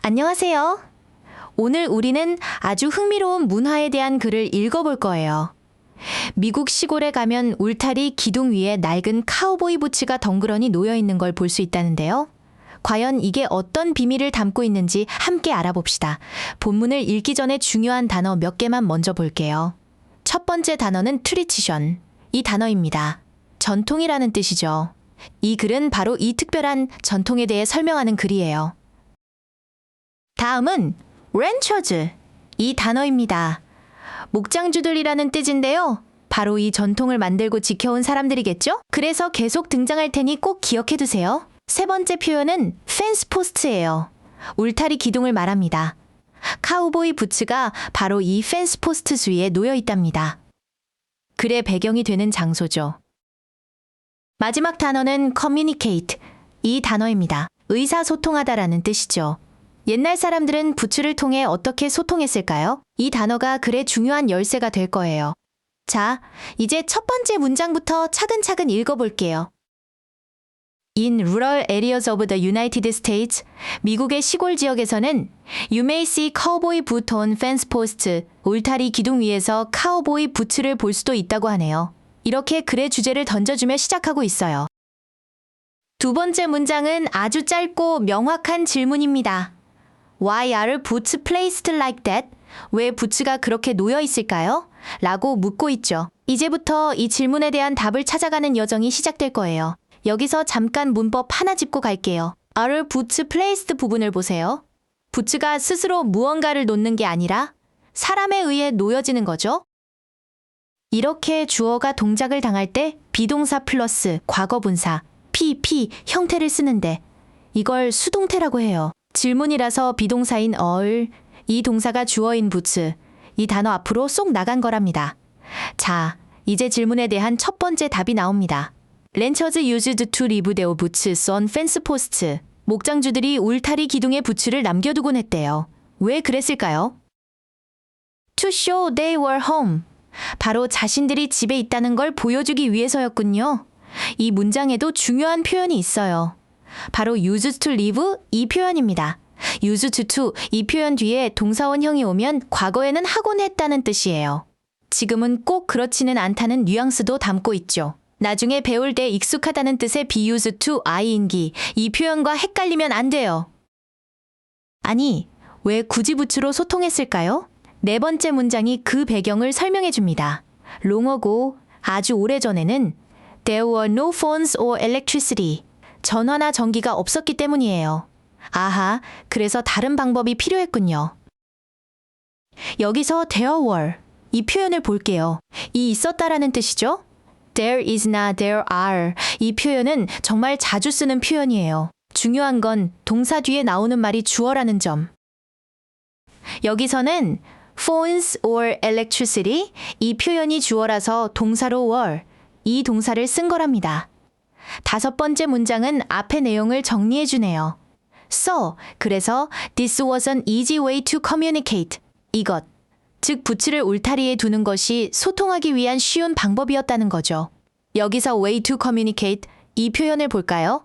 안녕하세요. 오늘 우리는 아주 흥미로운 문화에 대한 글을 읽어볼 거예요. 미국 시골에 가면 울타리 기둥 위에 낡은 카우보이 부츠가 덩그러니 놓여 있는 걸 볼 수 있다는데요. 과연 이게 어떤 비밀을 담고 있는지 함께 알아봅시다. 본문을 읽기 전에 중요한 단어 몇 개만 먼저 볼게요. 첫 번째 단어는 트리치션. 이 단어입니다. 전통이라는 뜻이죠. 이 글은 바로 이 특별한 전통에 대해 설명하는 글이에요. 다음은 렌처즈. 이 단어입니다. 목장주들이라는 뜻인데요. 바로 이 전통을 만들고 지켜온 사람들이겠죠? 그래서 계속 등장할 테니 꼭 기억해 두세요. 세 번째 표현은 펜스 포스트예요. 울타리 기둥을 말합니다. 카우보이 부츠가 바로 이 펜스 포스트 위에 놓여 있답니다. 글의 배경이 되는 장소죠. 마지막 단어는 communicate. 이 단어입니다. 의사소통하다라는 뜻이죠. 옛날 사람들은 부츠를 통해 어떻게 소통했을까요? 이 단어가 글의 중요한 열쇠가 될 거예요. 자, 이제 첫 번째 문장부터 차근차근 읽어볼게요. In rural areas of the United States, 미국의 시골 지역에서는 You may see cowboy boot on fence posts, 울타리 기둥 위에서 카우보이 부츠를 볼 수도 있다고 하네요. 이렇게 글의 주제를 던져주며 시작하고 있어요. 두 번째 문장은 아주 짧고 명확한 질문입니다. Why are boots placed like that? 왜 부츠가 그렇게 놓여 있을까요? 라고 묻고 있죠. 이제부터 이 질문에 대한 답을 찾아가는 여정이 시작될 거예요. 여기서 잠깐 문법 하나 짚고 갈게요. are boots placed 부분을 보세요. 부츠가 스스로 무언가를 놓는 게 아니라 사람에 의해 놓여지는 거죠. 이렇게 주어가 동작을 당할 때 비동사 플러스 과거분사, PP 형태를 쓰는데 이걸 수동태라고 해요. 질문이라서 비동사인 all, 이 동사가 주어인 boots, 이 단어 앞으로 쏙 나간 거랍니다. 자, 이제 질문에 대한 첫 번째 답이 나옵니다. Ranchers used to leave their boots on fence posts. 목장주들이 울타리 기둥에 부츠를 남겨두곤 했대요. 왜 그랬을까요? To show they were home. 바로 자신들이 집에 있다는 걸 보여주기 위해서였군요. 이 문장에도 중요한 표현이 있어요. 바로 used to live 이 표현입니다. used to 이 표현 뒤에 동사원형이 오면 과거에는 하곤 했다는 뜻이에요. 지금은 꼭 그렇지는 않다는 뉘앙스도 담고 있죠. 나중에 배울 때 익숙하다는 뜻의 be used to i인기 이 표현과 헷갈리면 안 돼요. 아니, 왜 굳이 부츠로 소통했을까요? 네 번째 문장이 그 배경을 설명해 줍니다. long ago, 아주 오래전에는 there were no phones or electricity. 전화나 전기가 없었기 때문이에요. 아하, 그래서 다른 방법이 필요했군요. 여기서 there were, 이 표현을 볼게요. 이 있었다라는 뜻이죠? There is나 there are, 이 표현은 정말 자주 쓰는 표현이에요. 중요한 건 동사 뒤에 나오는 말이 주어라는 점. 여기서는 phones or electricity, 이 표현이 주어라서 동사로 were, 이 동사를 쓴 거랍니다. 다섯 번째 문장은 앞의 내용을 정리해 주네요. So, 그래서 this was an easy way to communicate. 이것, 즉 부츠를 울타리에 두는 것이 소통하기 위한 쉬운 방법이었다는 거죠. 여기서 way to communicate, 이 표현을 볼까요?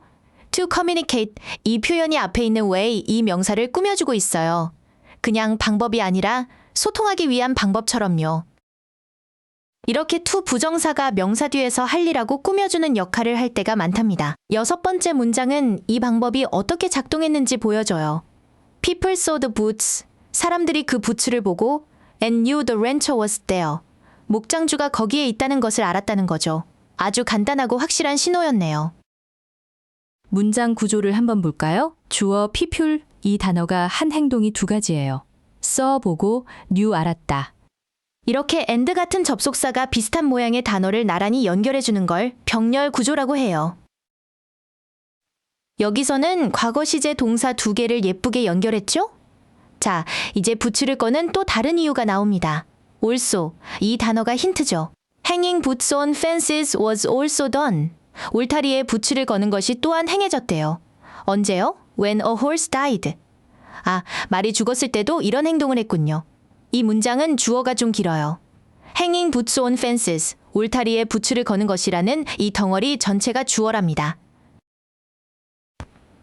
To communicate, 이 표현이 앞에 있는 way, 이 명사를 꾸며주고 있어요. 그냥 방법이 아니라 소통하기 위한 방법처럼요. 이렇게 to 부정사가 명사 뒤에서 할 일하고 꾸며주는 역할을 할 때가 많답니다. 여섯 번째 문장은 이 방법이 어떻게 작동했는지 보여줘요. People saw the boots. 사람들이 그 부츠를 보고 and knew the rancher was there. 목장주가 거기에 있다는 것을 알았다는 거죠. 아주 간단하고 확실한 신호였네요. 문장 구조를 한번 볼까요? 주어 people, 이 단어가 한 행동이 두 가지예요. 써보고 knew 알았다. 이렇게 and 같은 접속사가 비슷한 모양의 단어를 나란히 연결해주는 걸 병렬 구조라고 해요. 여기서는 과거 시제 동사 두 개를 예쁘게 연결했죠? 자, 이제 부츠를 거는 또 다른 이유가 나옵니다. also, 이 단어가 힌트죠. Hanging boots on fences was also done. 울타리에 부츠를 거는 것이 또한 행해졌대요. 언제요? When a horse died. 아, 말이 죽었을 때도 이런 행동을 했군요. 이 문장은 주어가 좀 길어요. Hanging boots on fences, 울타리에 부츠를 거는 것이라는 이 덩어리 전체가 주어랍니다.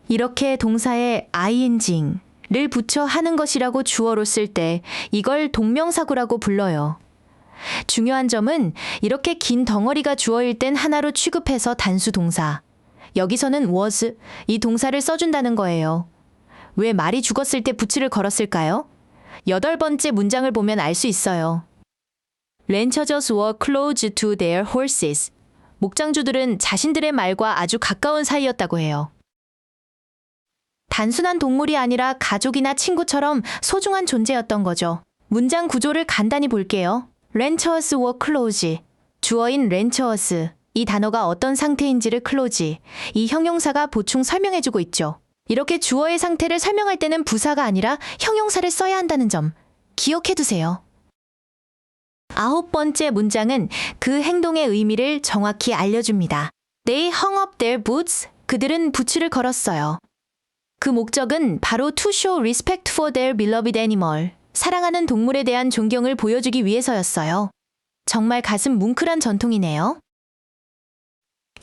이렇게 동사에 inging, 를 붙여 하는 것이라고 주어로 쓸 때 이걸 동명사구라고 불러요. 중요한 점은 이렇게 긴 덩어리가 주어일 땐 하나로 취급해서 단수 동사. 여기서는 was, 이 동사를 써준다는 거예요. 왜 말이 죽었을 때 부츠를 걸었을까요? 8번째 문장을 보면 알 수 있어요. Ranchers were close to their horses. 목장주들은 자신들의 말과 아주 가까운 사이였다고 해요. 단순한 동물이 아니라 가족이나 친구처럼 소중한 존재였던 거죠. 문장 구조를 간단히 볼게요. Ranchers were close. 주어인 ranchers. 이 단어가 어떤 상태인지를 close. 이 형용사가 보충 설명해주고 있죠. 이렇게 주어의 상태를 설명할 때는 부사가 아니라 형용사를 써야 한다는 점 기억해두세요. 9번째 문장은 그 행동의 의미를 정확히 알려줍니다. They hung up their boots. 그들은 부츠를 걸었어요. 그 목적은 바로 to show respect for their beloved animal. 사랑하는 동물에 대한 존경을 보여주기 위해서였어요. 정말 가슴 뭉클한 전통이네요.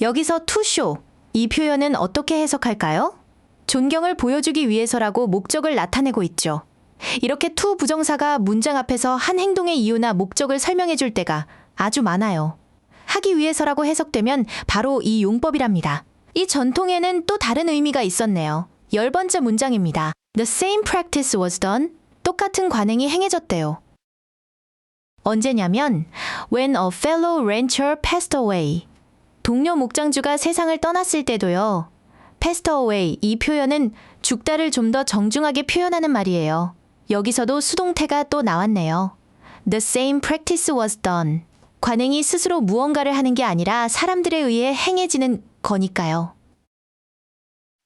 여기서 to show, 이 표현은 어떻게 해석할까요? 존경을 보여주기 위해서라고 목적을 나타내고 있죠. 이렇게 to 부정사가 문장 앞에서 한 행동의 이유나 목적을 설명해 줄 때가 아주 많아요. 하기 위해서라고 해석되면 바로 이 용법이랍니다. 이 전통에는 또 다른 의미가 있었네요. 10번째 문장입니다. The same practice was done. 똑같은 관행이 행해졌대요. 언제냐면 when a fellow rancher passed away. 동료 목장주가 세상을 떠났을 때도요. passed away, 이 표현은 죽다를 좀 더 정중하게 표현하는 말이에요. 여기서도 수동태가 또 나왔네요. The same practice was done. 관행이 스스로 무언가를 하는 게 아니라 사람들에 의해 행해지는 거니까요.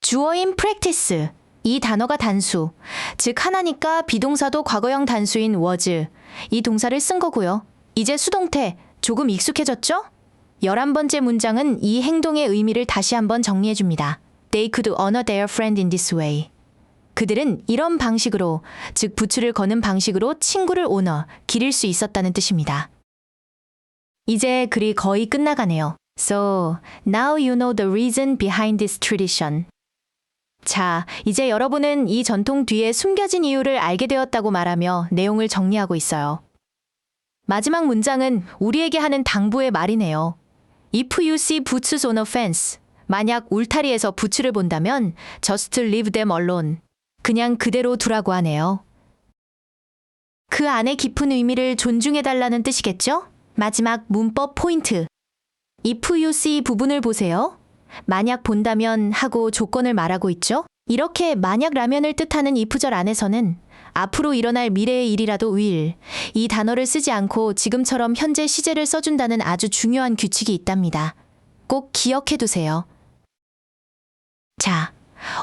주어인 practice, 이 단어가 단수, 즉 하나니까 비동사도 과거형 단수인 was, 이 동사를 쓴 거고요. 이제 수동태, 조금 익숙해졌죠? 11번째 문장은 이 행동의 의미를 다시 한번 정리해줍니다. They could honor their friend in this way. 그들은 이런 방식으로, 즉 부츠를 거는 방식으로 친구를 honor, 기릴 수 있었다는 뜻입니다. 이제 글이 거의 끝나가네요. So, now you know the reason behind this tradition. 자, 이제 여러분은 이 전통 뒤에 숨겨진 이유를 알게 되었다고 말하며 내용을 정리하고 있어요. 마지막 문장은 우리에게 하는 당부의 말이네요. If you see boots on a fence, 만약 울타리에서 부츠를 본다면 just leave them alone. 그냥 그대로 두라고 하네요. 그 안에 깊은 의미를 존중해달라는 뜻이겠죠? 마지막 문법 포인트. If you see 부분을 보세요. 만약 본다면 하고 조건을 말하고 있죠? 이렇게 만약 라면을 뜻하는 if절 안에서는 앞으로 일어날 미래의 일이라도 will, 이 단어를 쓰지 않고 지금처럼 현재 시제를 써준다는 아주 중요한 규칙이 있답니다. 꼭 기억해두세요. 자,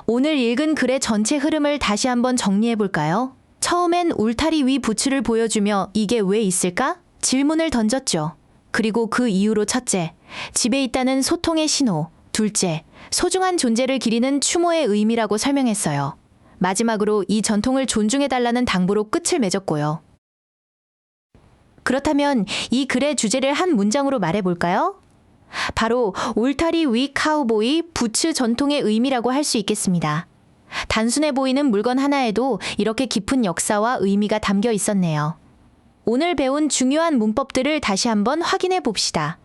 오늘 읽은 글의 전체 흐름을 다시 한번 정리해볼까요? 처음엔 울타리 위 부츠를 보여주며 이게 왜 있을까? 질문을 던졌죠. 그리고 그 이유로 첫째, 집에 있다는 소통의 신호. 둘째, 소중한 존재를 기리는 추모의 의미라고 설명했어요. 마지막으로 이 전통을 존중해달라는 당부로 끝을 맺었고요. 그렇다면 이 글의 주제를 한 문장으로 말해볼까요? 바로 울타리 위 카우보이 부츠 전통의 의미라고 할 수 있겠습니다. 단순해 보이는 물건 하나에도 이렇게 깊은 역사와 의미가 담겨 있었네요. 오늘 배운 중요한 문법들을 다시 한번 확인해 봅시다.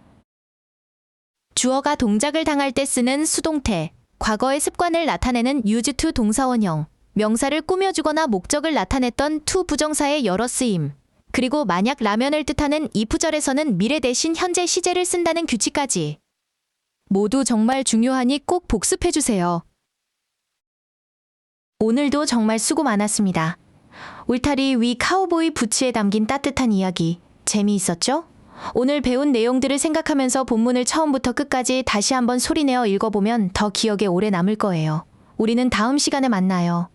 주어가 동작을 당할 때 쓰는 수동태, 과거의 습관을 나타내는 use to 동사원형, 명사를 꾸며주거나 목적을 나타냈던 to 부정사의 여러 쓰임, 그리고 만약 라면을 뜻하는 if절에서는 미래 대신 현재 시제를 쓴다는 규칙까지. 모두 정말 중요하니 꼭 복습해주세요. 오늘도 정말 수고 많았습니다. 울타리 위 카우보이 부츠에 담긴 따뜻한 이야기, 재미있었죠? 오늘 배운 내용들을 생각하면서 본문을 처음부터 끝까지 다시 한번 소리내어 읽어보면 더 기억에 오래 남을 거예요. 우리는 다음 시간에 만나요.